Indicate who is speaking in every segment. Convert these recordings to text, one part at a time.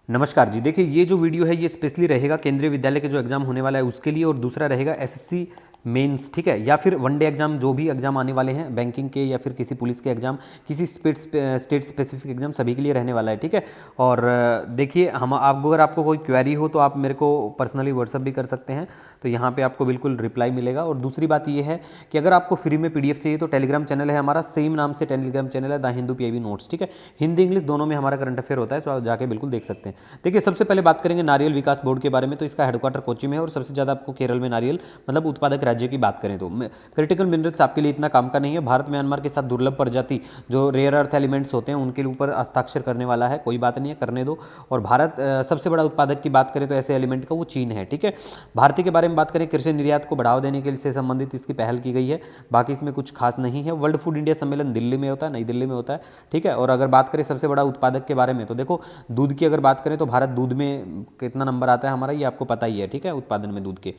Speaker 1: नमस्कार जी। देखिए, ये जो वीडियो है ये स्पेशली रहेगा केंद्रीय विद्यालय के जो एग्जाम होने वाला है उसके लिए, और दूसरा रहेगा एसएससी मेंस, ठीक है, या फिर वनडे एग्जाम, जो भी एग्जाम आने वाले हैं बैंकिंग के या फिर किसी पुलिस के एग्जाम, किसी स्टेट स्पेसिफिक एग्जाम, सभी के लिए रहने वाला है, ठीक है। और देखिए, हम आप अगर आपको कोई क्वेरी हो तो आप मेरे को पर्सनली व्हाट्सअप भी कर सकते हैं, तो यहाँ पे आपको बिल्कुल रिप्लाई मिलेगा। और दूसरी बात ये है कि अगर आपको फ्री में पीडीएफ चाहिए तो टेलीग्राम चैनल है हमारा, सेम नाम से टेलीग्राम चैनल है, द हिंदू पीआईबी नोट्स, ठीक है। हिंदी इंग्लिश दोनों में हमारा करंट अफेयर होता है, तो आप जाके बिल्कुल देख सकते हैं। देखिए, सबसे पहले बात करेंगे नारियल विकास बोर्ड के बारे में, तो इसका हेडक्वार्टर कोच्चि में है और सबसे ज़्यादा आपको केरल में नारियल मतलब उत्पादक राज्य की बात करें तो क्रिटिकल मिनरल्स आपके लिए इतना काम का नहीं है। भारत म्यांमार के साथ दुर्लभ प्रजाति जो रेयर अर्थ एलिमेंट्स होते हैं उनके ऊपर हस्ताक्षर करने वाला है, कोई बात नहीं है, करने दो। और भारत सबसे बड़ा उत्पादक की बात करें तो ऐसे एलिमेंट का वो चीन है, ठीक है। भारतीय के बारे में बात करें, कृषि निर्यात को बढ़ावा देने के लिए संबंधित इसकी पहल की गई है, बाकी इसमें कुछ खास नहीं है। वर्ल्ड फूड इंडिया सम्मेलन दिल्ली में होता है, नई दिल्ली में होता है, ठीक है। और अगर बात करें सबसे बड़ा उत्पादक के बारे में तो देखो, दूध की अगर बात करें तो भारत दूध में कितना नंबर आता है हमारा, ये आपको पता ही है, ठीक है, उत्पादन में दूध के।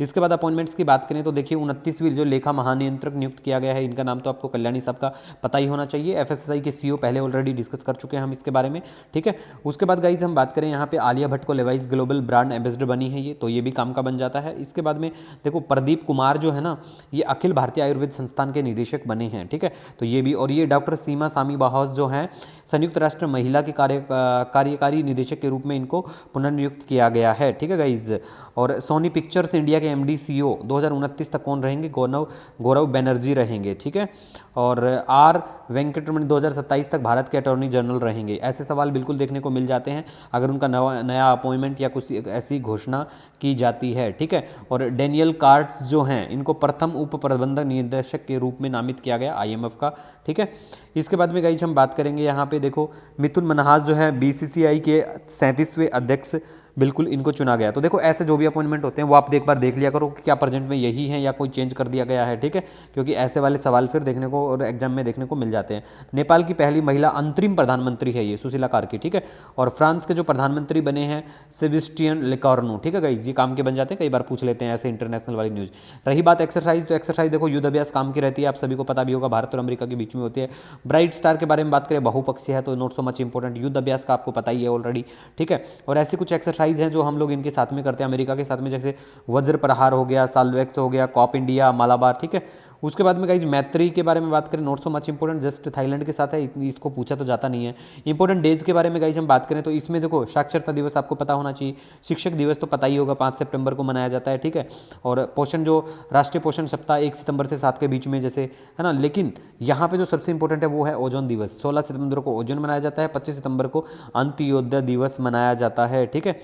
Speaker 1: इसके बाद अपॉइंटमेंट्स की बात करें तो देखिए, 29वीं जो लेखा महानियंत्रक नियुक्त किया गया है, इनका नाम तो आपको कल्याणी साहब का पता ही होना चाहिए। एफएसएसआई के सीईओ पहले ऑलरेडी डिस्कस कर चुके हैं हम इसके बारे में, ठीक है। उसके बाद गाइज हम बात करें यहाँ पे आलिया भट्ट को लेवाइस ग्लोबल ब्रांड एम्बेसडर बनी है ये, तो ये भी काम का बन जाता है। इसके बाद में देखो, प्रदीप कुमार जो है ना, ये अखिल भारतीय आयुर्वेद संस्थान के निदेशक बने हैं, ठीक है, तो ये भी। और ये डॉक्टर सीमा सामी बाहौस जो हैं, संयुक्त राष्ट्र महिला के कार्यकारी निदेशक के रूप में इनको पुनर्नियुक्त किया गया है, ठीक है गाइज। और सोनी पिक्चर्स इंडिया के एमडी सीईओ 2029 तक कौन रहेंगे? गौरव बनर्जी रहेंगे, ठीक है। और आर वेंकटरमण 2027 तक भारत के अटॉर्नी जनरल रहेंगे। ऐसे सवाल बिल्कुल देखने को मिल जाते हैं अगर उनका नया अपॉइंटमेंट या कुछ ऐसी घोषणा की जाती है, ठीक है। और डेनियल कार्ट्स जो हैं, इनको प्रथम उप प्रबंधक निदेशक के रूप में नामित किया गया आईएमएफ का, ठीक है। इसके बाद में गाइस हम बात करेंगे यहाँ पे, देखो मिथुन मन्हास जो है बीसीसीआई के 37वें अध्यक्ष, बिल्कुल इनको चुना गया। तो देखो, ऐसे जो भी अपॉइंटमेंट होते हैं वो आप एक बार देख लिया करो कि क्या प्रेजेंट में यही है या कोई चेंज कर दिया गया है, ठीक है, क्योंकि ऐसे वाले सवाल फिर देखने को और एग्जाम में देखने को मिल जाते हैं। नेपाल की पहली महिला अंतरिम प्रधानमंत्री है ये, सुशीला कार्की, ठीक है। और फ्रांस के जो प्रधानमंत्री बने हैं सेबेस्टियन लेकॉर्नो, ठीक है गाइस, ये काम के बन जाते हैं, कई बार पूछ लेते हैं ऐसे इंटरनेशनल वाली न्यूज़। रही बात एक्सरसाइज, तो एक्सरसाइज देखो युद्ध अभ्यास काम की रहती है, आप सभी को पता भी होगा, भारत और अमेरिका के बीच में होती है। ब्राइट स्टार के बारे में बात करें, बहुपक्षीय है तो नॉट सो मच इंपॉर्टेंट, युद्ध अभ्यास का आपको पता ही है ऑलरेडी, ठीक है। और ऐसी कुछ एक्सरसाइज हैं जो हम लोग इनके साथ में करते हैं अमेरिका के साथ में, जैसे वज्र प्रहार हो गया, साल्वेक्स हो गया, कॉप इंडिया, मालाबार, ठीक है। उसके बाद में गाइज मैत्री के बारे में बात करें, not so much important, just Thailand के साथ है, इसको पूछा तो जाता नहीं है। इंपॉर्टेंट डेज के बारे में गाइज हम बात करें तो इसमें देखो, साक्षरता दिवस आपको पता होना चाहिए, शिक्षक दिवस तो पता ही होगा, 5 सितंबर को मनाया जाता है, ठीक है। और पोषण, जो राष्ट्रीय पोषण सप्ताह 1 सितंबर से 7 के बीच में जैसे है ना, लेकिन यहाँ पे जो सबसे इंपॉर्टेंट है वो है ओजोन दिवस। 16 सितंबर को ओजोन मनाया जाता है, 25 सितंबर को अंत्योदय दिवस मनाया जाता है, ठीक है।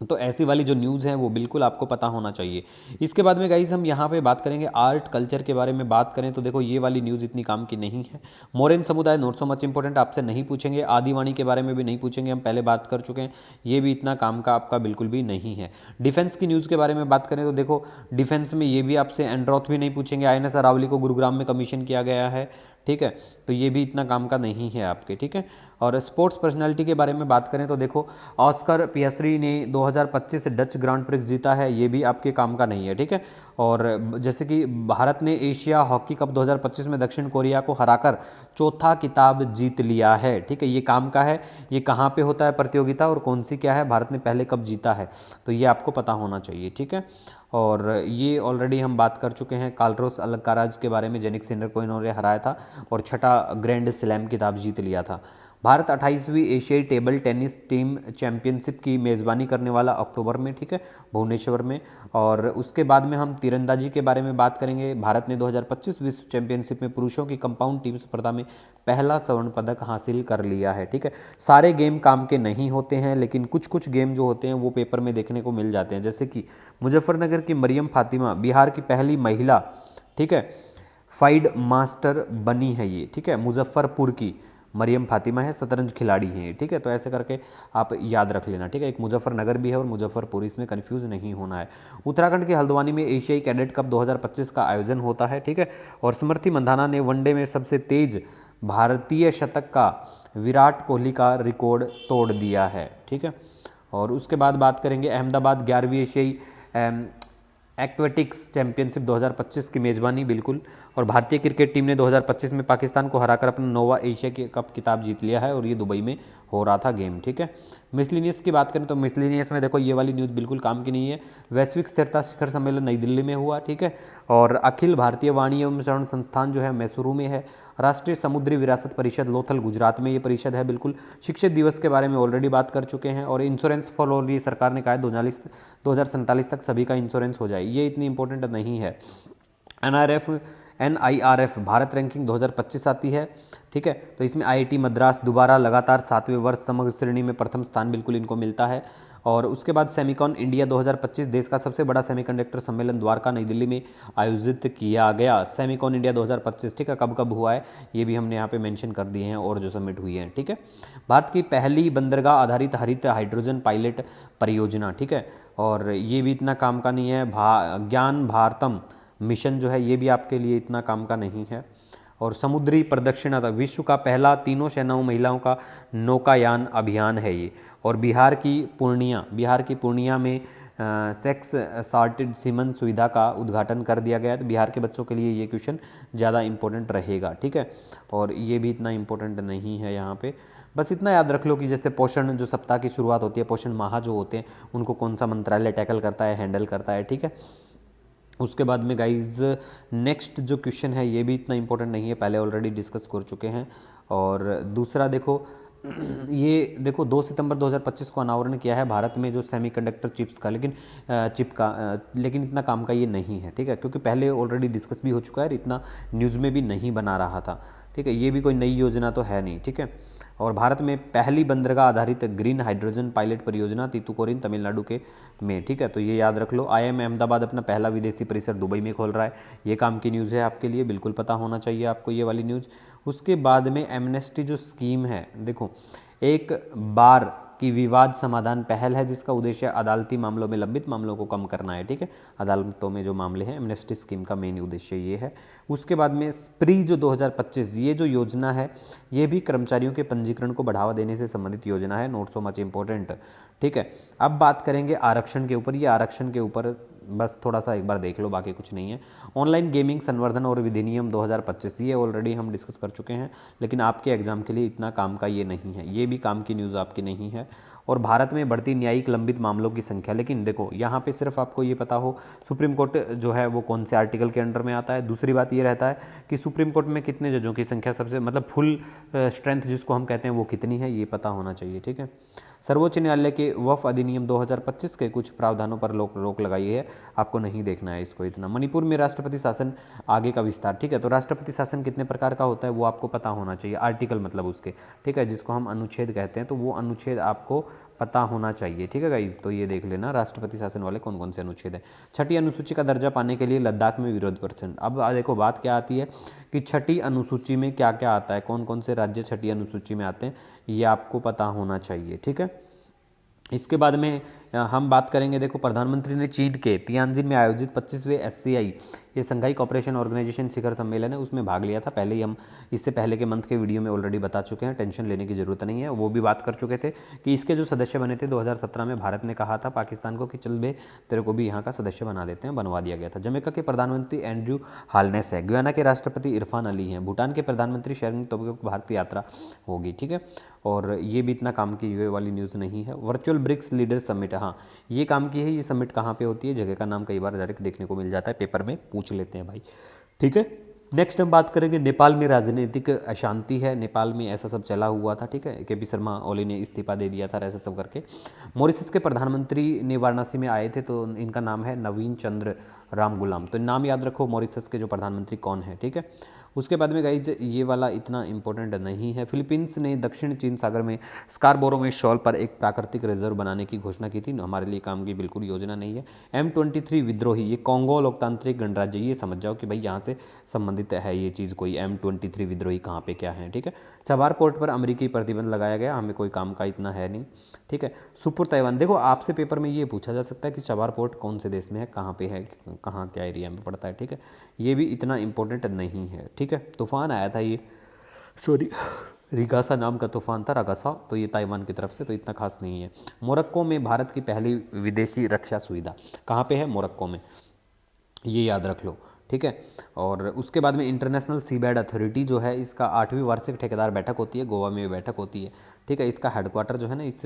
Speaker 1: तो ऐसी वाली जो न्यूज़ है वो बिल्कुल आपको पता होना चाहिए। इसके बाद में गाइस हम यहाँ पे बात करेंगे आर्ट कल्चर के बारे में बात करें तो देखो, ये वाली न्यूज़ इतनी काम की नहीं है। मोरेन समुदाय नॉट सो मच इंपॉर्टेंट, आपसे नहीं पूछेंगे। आदिवाणी के बारे में भी नहीं पूछेंगे, हम पहले बात कर चुके हैं, ये भी इतना काम का आपका बिल्कुल भी नहीं है। डिफेंस की न्यूज़ के बारे में बात करें तो देखो, डिफेंस में ये भी आपसे एंड्रॉथ भी नहीं पूछेंगे, आईएनएस अरावली को गुरुग्राम में कमीशन किया गया है, ठीक है, तो ये भी इतना काम का नहीं है आपके, ठीक है। और स्पोर्ट्स पर्सनालिटी के बारे में बात करें तो देखो, ऑस्कर पियास्ट्री ने 2025 डच ग्रांड प्रिक्स जीता है, ये भी आपके काम का नहीं है, ठीक है। और जैसे कि भारत ने एशिया हॉकी कप 2025 में दक्षिण कोरिया को हराकर चौथा खिताब जीत लिया है, ठीक है, ये काम का है। ये कहाँ पे होता है प्रतियोगिता और कौन सी क्या है, भारत ने पहले कब जीता है, तो ये आपको पता होना चाहिए, ठीक है। और ये ऑलरेडी हम बात कर चुके हैं, कार्लोस अल्काराज के बारे में, जेनिक सिनर को इन्होंने हराया था और छठा ग्रैंड स्लैम खिताब जीत लिया था। भारत 28वीं एशियाई टेबल टेनिस टीम चैंपियनशिप की मेज़बानी करने वाला अक्टूबर में, ठीक है, भुवनेश्वर में। और उसके बाद में हम तीरंदाजी के बारे में बात करेंगे। भारत ने 2025 विश्व चैंपियनशिप में पुरुषों की कंपाउंड टीम स्पर्धा में पहला स्वर्ण पदक हासिल कर लिया है, ठीक है। सारे गेम काम के नहीं होते हैं, लेकिन कुछ कुछ गेम जो होते हैं वो पेपर में देखने को मिल जाते हैं, जैसे कि मुजफ्फरनगर की मरियम फातिमा बिहार की पहली महिला, ठीक है, फाइड मास्टर बनी है ये, ठीक है, मुजफ्फरपुर की मरियम फातिमा है, शतरंज खिलाड़ी हैं, ठीक है। तो ऐसे करके आप याद रख लेना, ठीक है। एक मुजफ्फरनगर भी है और मुजफ्फरपुर, इसमें कंफ्यूज नहीं होना है। उत्तराखंड के हल्द्वानी में एशियाई कैडेट कप 2025 का आयोजन होता है, ठीक है। और स्मृति मंधाना ने वनडे में सबसे तेज भारतीय शतक का विराट कोहली का रिकॉर्ड तोड़ दिया है, ठीक है। और उसके बाद बात करेंगे अहमदाबाद 11वीं एशियाई एक्वेटिक्स चैंपियनशिप 2025 की मेज़बानी, बिल्कुल और भारतीय क्रिकेट टीम ने 2025 में पाकिस्तान को हराकर अपना नोवा एशिया कप खिताब जीत लिया है और ये दुबई में हो रहा था गेम, ठीक है। मिसलिनियस की बात करें तो मिसलिनियस में देखो ये वाली न्यूज़ बिल्कुल काम की नहीं है। वैश्विक स्थिरता शिखर सम्मेलन नई दिल्ली में हुआ, ठीक है। और अखिल भारतीय वाणिज्य एवं अनुसंधान संस्थान जो है मैसूरू में है। राष्ट्रीय समुद्री विरासत परिषद लोथल गुजरात में ये परिषद है, बिल्कुल। शिक्षक दिवस के बारे में ऑलरेडी बात कर चुके हैं। और इंश्योरेंस फॉर ऑल, ये सरकार ने कहा है 2047 तक सभी का इंश्योरेंस हो जाए, ये इतनी इंपॉर्टेंट नहीं है। NIRF भारत रैंकिंग 2025 आती है, ठीक है। तो इसमें IIT मद्रास दोबारा लगातार 7वें वर्ष समग्र श्रेणी में प्रथम स्थान बिल्कुल इनको मिलता है। और उसके बाद सेमिकॉन इंडिया 2025 देश का सबसे बड़ा सेमीकंडक्टर सम्मेलन द्वारका नई दिल्ली में आयोजित किया गया। सेमिकॉन इंडिया 2025, ठीक है। कब कब हुआ है ये भी हमने यहाँ पे मेंशन कर दिए हैं और जो सबमिट हुई है, ठीक है। भारत की पहली बंदरगाह आधारित हरित हाइड्रोजन पायलट परियोजना, ठीक है। और ये भी इतना काम का नहीं है। ज्ञान भारतम मिशन जो है ये भी आपके लिए इतना काम का नहीं है। और समुद्री प्रदक्षिणा था विश्व का पहला तीनों सेनाओं महिलाओं का नौकायान अभियान है ये। और बिहार की पूर्णिया में सेक्स सॉर्टेड सीमन सुविधा का उद्घाटन कर दिया गया। तो बिहार के बच्चों के लिए ये क्वेश्चन ज़्यादा इंपॉर्टेंट रहेगा, ठीक है। और ये भी इतना इंपॉर्टेंट नहीं है यहाँ पे। बस इतना याद रख लो कि जैसे पोषण जो सप्ताह की शुरुआत होती है, पोषण माह जो होते हैं उनको कौन सा मंत्रालय टैकल करता है, हैंडल करता है, ठीक है। उसके बाद में गाइज नेक्स्ट जो क्वेश्चन है ये भी इतना इंपॉर्टेंट नहीं है, पहले ऑलरेडी डिस्कस कर चुके हैं। और दूसरा देखो ये देखो 2 सितंबर 2025 को अनावरण किया है भारत में जो सेमीकंडक्टर चिप्स का, लेकिन इतना काम का ये नहीं है, ठीक है। क्योंकि पहले ऑलरेडी डिस्कस भी हो चुका है और इतना न्यूज़ में भी नहीं बना रहा था, ठीक है। ये भी कोई नई योजना तो है नहीं, ठीक है। और भारत में पहली बंदरगाह आधारित ग्रीन हाइड्रोजन पायलट परियोजना तीतुकोरिन तमिलनाडु के में, ठीक है। तो ये याद रख लो। IIM अहमदाबाद अपना पहला विदेशी परिसर दुबई में खोल रहा है, ये काम की न्यूज़ है आपके लिए, बिल्कुल पता होना चाहिए आपको ये वाली न्यूज़। उसके बाद में एमनेस्टी जो स्कीम है, देखो एक बार की विवाद समाधान पहल है जिसका उद्देश्य अदालती मामलों में लंबित मामलों को कम करना है, ठीक है। अदालतों में जो मामले हैं, एमनेस्टी स्कीम का मेन उद्देश्य ये है। उसके बाद में स्प्री जो 2025 ये जो योजना है ये भी कर्मचारियों के पंजीकरण को बढ़ावा देने से संबंधित योजना है, नॉट सो मच इम्पोर्टेंट, ठीक है। अब बात करेंगे आरक्षण के ऊपर। ये आरक्षण के ऊपर बस थोड़ा सा एक बार देख लो, बाकी कुछ नहीं है। ऑनलाइन गेमिंग संवर्धन और विधिनियम 2025 ये ऑलरेडी हम डिस्कस कर चुके हैं, लेकिन आपके एग्जाम के लिए इतना काम का ये नहीं है, ये भी काम की न्यूज़ आपकी नहीं है। और भारत में बढ़ती न्यायिक लंबित मामलों की संख्या, लेकिन देखो यहाँ पे सिर्फ आपको ये पता हो सुप्रीम कोर्ट जो है वो कौन से आर्टिकल के अंडर में आता है। दूसरी बात ये रहता है कि सुप्रीम कोर्ट में कितने जजों की संख्या सबसे मतलब फुल स्ट्रेंथ जिसको हम कहते हैं वो कितनी है, ये पता होना चाहिए, ठीक है। सर्वोच्च न्यायालय के वक्फ अधिनियम 2025 के कुछ प्रावधानों पर रोक लगाई है, आपको नहीं देखना है इसको इतना। मणिपुर में राष्ट्रपति शासन आगे का विस्तार, ठीक है। तो राष्ट्रपति शासन कितने प्रकार का होता है वो आपको पता होना चाहिए, आर्टिकल मतलब उसके, ठीक है, जिसको हम अनुच्छेद कहते हैं, तो वो अनुच्छेद आपको पता होना चाहिए, ठीक है गाइज। तो ये देख लेना राष्ट्रपति शासन वाले कौन कौन से अनुच्छेद हैं। छठी अनुसूची का दर्जा पाने के लिए लद्दाख में विरोध प्रदर्शन। अब देखो बात क्या आती है कि छठी अनुसूची में क्या क्या आता है, कौन कौन से राज्य छठी अनुसूची में आते हैं, ये आपको पता होना चाहिए, ठीक है। इसके बाद में हम बात करेंगे, देखो प्रधानमंत्री ने चीन के तियानजिन में आयोजित 25वें SCI ये संघाई कॉपरेशन ऑर्गेनाइजेशन शिखर सम्मेलन है उसमें भाग लिया था। पहले ही हम इससे पहले के मंथ के वीडियो में ऑलरेडी बता चुके हैं, टेंशन लेने की जरूरत नहीं है। वो भी बात कर चुके थे कि इसके जो सदस्य बने थे 2017 में भारत ने कहा था पाकिस्तान को कि चल बे तेरे को भी यहाँ का सदस्य बना देते हैं, बनवा दिया गया था। जमैका के प्रधानमंत्री एंड्रयू हालनेस है, गुयाना के राष्ट्रपति इरफान अली हैं, भूटान के प्रधानमंत्री शेरिंग तोब्गे को भारत यात्रा होगी, ठीक है। और ये भी इतना काम की वाली न्यूज़ नहीं है। वर्चुअल ब्रिक्स लीडर समिट, हाँ ये काम की है। ये समिट कहाँ पे होती है, जगह का नाम कई बार डायरेक्ट देखने को मिल जाता है, पेपर में पूछ लेते हैं भाई, ठीक है। नेक्स्ट हम बात करेंगे नेपाल में राजनीतिक अशांति है, नेपाल में ऐसा सब चला हुआ था, ठीक है। KP शर्मा ओली ने इस्तीफा दे दिया था, ऐसा सब करके। मॉरिशस के प्रधानमंत्री ने वाराणसी में आए थे, तो इनका नाम है नवीन चंद्र राम गुलाम। तो नाम याद रखो मॉरिशस के जो प्रधानमंत्री कौन है, ठीक है। उसके बाद में गाइज ये वाला इतना इंपॉर्टेंट नहीं है। फिलीपींस ने दक्षिण चीन सागर में स्कारबोरो में शॉल पर एक प्राकृतिक रिजर्व बनाने की घोषणा की थी, हमारे लिए काम की बिल्कुल योजना नहीं है। M23 विद्रोही, ये कॉन्गो लोकतांत्रिक गणराज्य, ये समझ जाओ कि भाई यहाँ से संबंधित है ये चीज़, कोई M23 विद्रोही कहाँ पे क्या है, ठीक है। चबार पोर्ट पर अमेरिकी प्रतिबंध लगाया गया, हमें कोई काम का इतना है नहीं, ठीक है। सुपुर ताइवान, देखो आपसे पेपर में ये पूछा जा सकता है कि चबार पोर्ट कौन से देश में है, कहाँ पे है, कहाँ क्या एरिया में पड़ता है, ठीक है। ये भी इतना इंपॉर्टेंट नहीं है, ठीक है। तूफान आया था ये, सॉरी रिगासा नाम का तूफान था, रगासा, तो ये ताइवान की तरफ से, तो इतना खास नहीं है। मोरक्को में भारत की पहली विदेशी रक्षा सुविधा कहाँ पे है, मोरक्को में, ये याद रख लो, ठीक है। और उसके बाद में इंटरनेशनल सीबैड अथॉरिटी जो है, इसका 8वीं वार्षिक ठेकेदार बैठक होती है, गोवा में बैठक होती है, ठीक है। इसका हेडक्वार्टर जो है ना, इस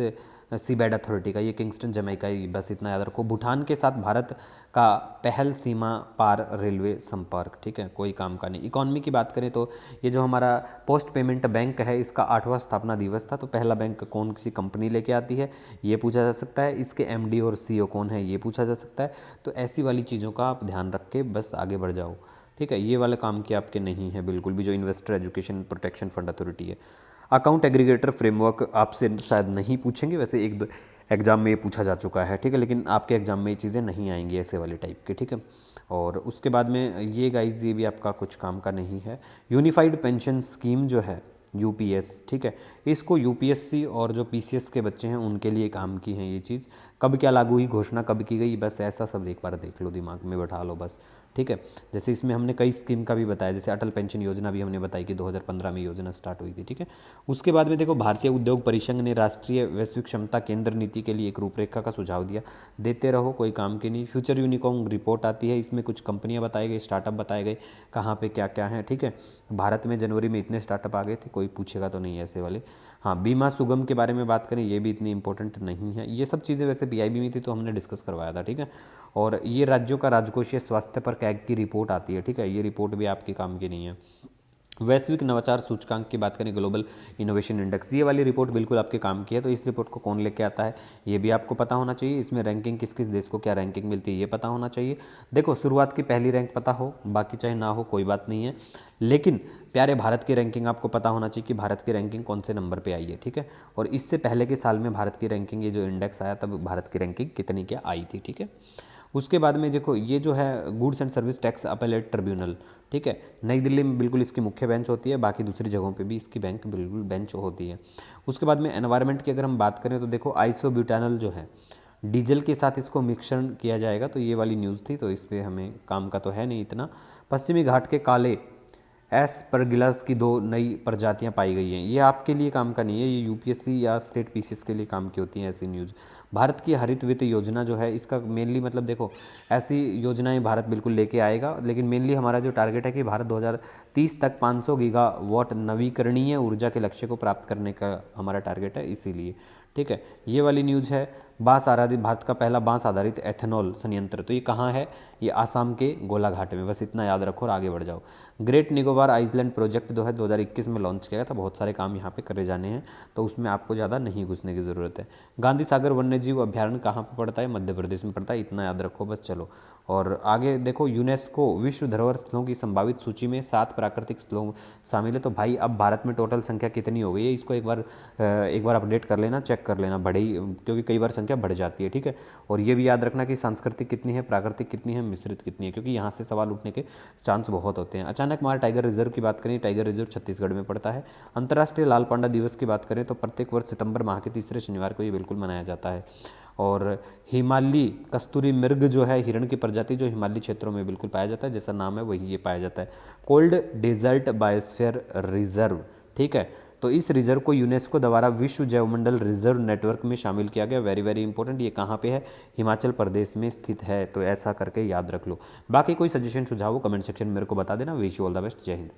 Speaker 1: सीबैड अथॉरिटी का, ये किंगस्टन जमैका, बस इतना याद रखो। भूटान के साथ भारत का पहल सीमा पार रेलवे संपर्क, ठीक है, कोई काम का नहीं। इकॉनमी की बात करें तो ये जो हमारा पोस्ट पेमेंट बैंक है, इसका 8वां स्थापना दिवस था। तो पहला बैंक कौन सी कंपनी लेके आती है, ये पूछा जा सकता है। इसके एमडी और सीईओ कौन है, ये पूछा जा सकता है। तो ऐसी वाली चीज़ों का आप ध्यान रख के बस आगे बढ़ जाओ, ठीक है। ये वाला काम के आपके नहीं है बिल्कुल भी, जो investor education protection fund authority है। अकाउंट एग्रीगेटर फ्रेमवर्क आपसे शायद नहीं पूछेंगे, वैसे एक दो एग्जाम में ये पूछा जा चुका है, ठीक है, लेकिन आपके एग्जाम में ये चीज़ें नहीं आएंगी ऐसे वाले टाइप के, ठीक है। और उसके बाद में ये गाइज, ये भी आपका कुछ काम का नहीं है। यूनिफाइड पेंशन स्कीम जो है यूपीएस, ठीक है, इसको यूपीएससी और जो पीसीएस के बच्चे हैं उनके लिए काम की है ये चीज़। कब क्या लागू हुई, घोषणा कब की गई, बस ऐसा सब एक बार देख लो, दिमाग में बैठा लो बस, ठीक है। जैसे इसमें हमने कई स्कीम का भी बताया, जैसे अटल पेंशन योजना भी हमने बताई कि 2015 में योजना स्टार्ट हुई थी, ठीक है। उसके बाद में देखो, भारतीय उद्योग परिसंघ ने राष्ट्रीय वैश्विक क्षमता केंद्र नीति के लिए एक रूपरेखा का सुझाव दिया। देते रहो, कोई काम की नहीं। फ्यूचर यूनिकॉर्न रिपोर्ट आती है, इसमें कुछ कंपनियां बताई गई, स्टार्टअप बताए गए, कहाँ पे क्या क्या है, ठीक है। भारत में जनवरी में इतने स्टार्टअप आ गए थे, कोई पूछेगा तो नहीं ऐसे वाले। हाँ, बीमा सुगम के बारे में बात करें, ये भी इतनी इंपॉर्टेंट नहीं है। ये सब चीज़ें वैसे पीआईबी में थी तो हमने डिस्कस करवाया था, ठीक है। और ये राज्यों का राजकोषीय स्वास्थ्य पर कैग की रिपोर्ट आती है, ठीक है, ये रिपोर्ट भी आपके काम की नहीं है। वैश्विक नवाचार सूचकांक की बात करें, ग्लोबल इनोवेशन इंडेक्स, ये वाली रिपोर्ट बिल्कुल आपके काम की है। तो इस रिपोर्ट को कौन लेके आता है, ये भी आपको पता होना चाहिए। इसमें रैंकिंग किस किस देश को क्या रैंकिंग मिलती है, ये पता होना चाहिए। देखो, शुरुआत की पहली रैंक पता हो, बाकी चाहे ना हो कोई बात नहीं है, लेकिन प्यारे भारत की रैंकिंग आपको पता होना चाहिए कि भारत की रैंकिंग कौन से नंबर पे आई है, ठीक है। और इससे पहले के साल में भारत की रैंकिंग, ये जो इंडेक्स आया तब भारत की रैंकिंग कितनी क्या आई थी, ठीक है। उसके बाद में देखो, ये जो है goods and service tax appellate tribunal, ठीक है, नई दिल्ली में बिल्कुल इसकी मुख्य बेंच होती है, बाकी दूसरी जगहों पे भी इसकी बैंक बिल्कुल बेंच होती है। उसके बाद में एनवायरनमेंट की अगर हम बात करें तो देखो, आइसोब्यूटानल जो है, डीजल के साथ इसको मिश्रण किया जाएगा, तो ये वाली न्यूज़ थी, तो इस पर हमें काम का तो है नहीं इतना। पश्चिमी घाट के काले एस्परगिलस की 2 नई प्रजातियां पाई गई हैं, ये आपके लिए काम का नहीं है, ये यूपीएससी या स्टेट पीसीएस के लिए काम की होती हैं ऐसी न्यूज़। भारत की हरित वित्त योजना जो है, इसका मेनली मतलब देखो, ऐसी योजनाएं भारत बिल्कुल लेके आएगा, लेकिन मेनली हमारा जो टारगेट है कि भारत 2030 तक 500 गीगावाट नवीकरणीय ऊर्जा के लक्ष्य को प्राप्त करने का हमारा टारगेट है, इसीलिए, ठीक है। ये वाली न्यूज़ है, बांस आधारित, भारत का पहला बांस आधारित एथेनॉल संयंत्र, तो ये कहाँ है, ये आसाम के गोलाघाट में, बस इतना याद रखो और आगे बढ़ जाओ। ग्रेट निकोबार आइलैंड प्रोजेक्ट जो है 2021 में लॉन्च किया गया था, बहुत सारे काम यहाँ पे करे जाने हैं, तो उसमें आपको ज़्यादा नहीं घुसने की ज़रूरत है। गांधी सागर वन्यजीव अभ्यारण्य कहाँ पर पड़ता है, मध्य प्रदेश में पड़ता है, इतना याद रखो बस, चलो। और आगे देखो, यूनेस्को विश्व धरोहर स्थलों की संभावित सूची में 7 प्राकृतिक स्थलों शामिल है। तो भाई, अब भारत में टोटल संख्या कितनी हो गई है, इसको एक बार अपडेट कर लेना, चेक कर लेना, बढ़े ही, क्योंकि कई बार संख्या बढ़ जाती है, ठीक है। और ये भी याद रखना कि सांस्कृतिक कितनी है, प्राकृतिक कितनी है, मिश्रित कितनी है, क्योंकि यहाँ से सवाल उठने के चांस बहुत होते हैं। अचानक मार टाइगर रिजर्व की बात करें, टाइगर रिजर्व छत्तीसगढ़ में पड़ता है। अंतर्राष्ट्रीय लाल पांडा दिवस की बात करें तो प्रत्येक वर्ष सितंबर माह के तीसरे शनिवार को ये बिल्कुल मनाया जाता है। और हिमालयी कस्तूरी मृग जो है, हिरण की प्रजाति जो हिमालयी क्षेत्रों में बिल्कुल पाया जाता है, जैसा नाम है वही ये पाया जाता है। कोल्ड डेजर्ट बायोस्फीयर रिजर्व, ठीक है, तो इस रिजर्व को यूनेस्को द्वारा विश्व जैवमंडल रिजर्व नेटवर्क में शामिल किया गया। वेरी वेरी इंपॉर्टेंट, ये कहाँ पे है, हिमाचल प्रदेश में स्थित है, तो ऐसा करके याद रख लो। बाकी कोई सजेशन सुझाव हो कमेंट सेक्शन में मेरे को बता देना। Wish you all the best, जय हिंद।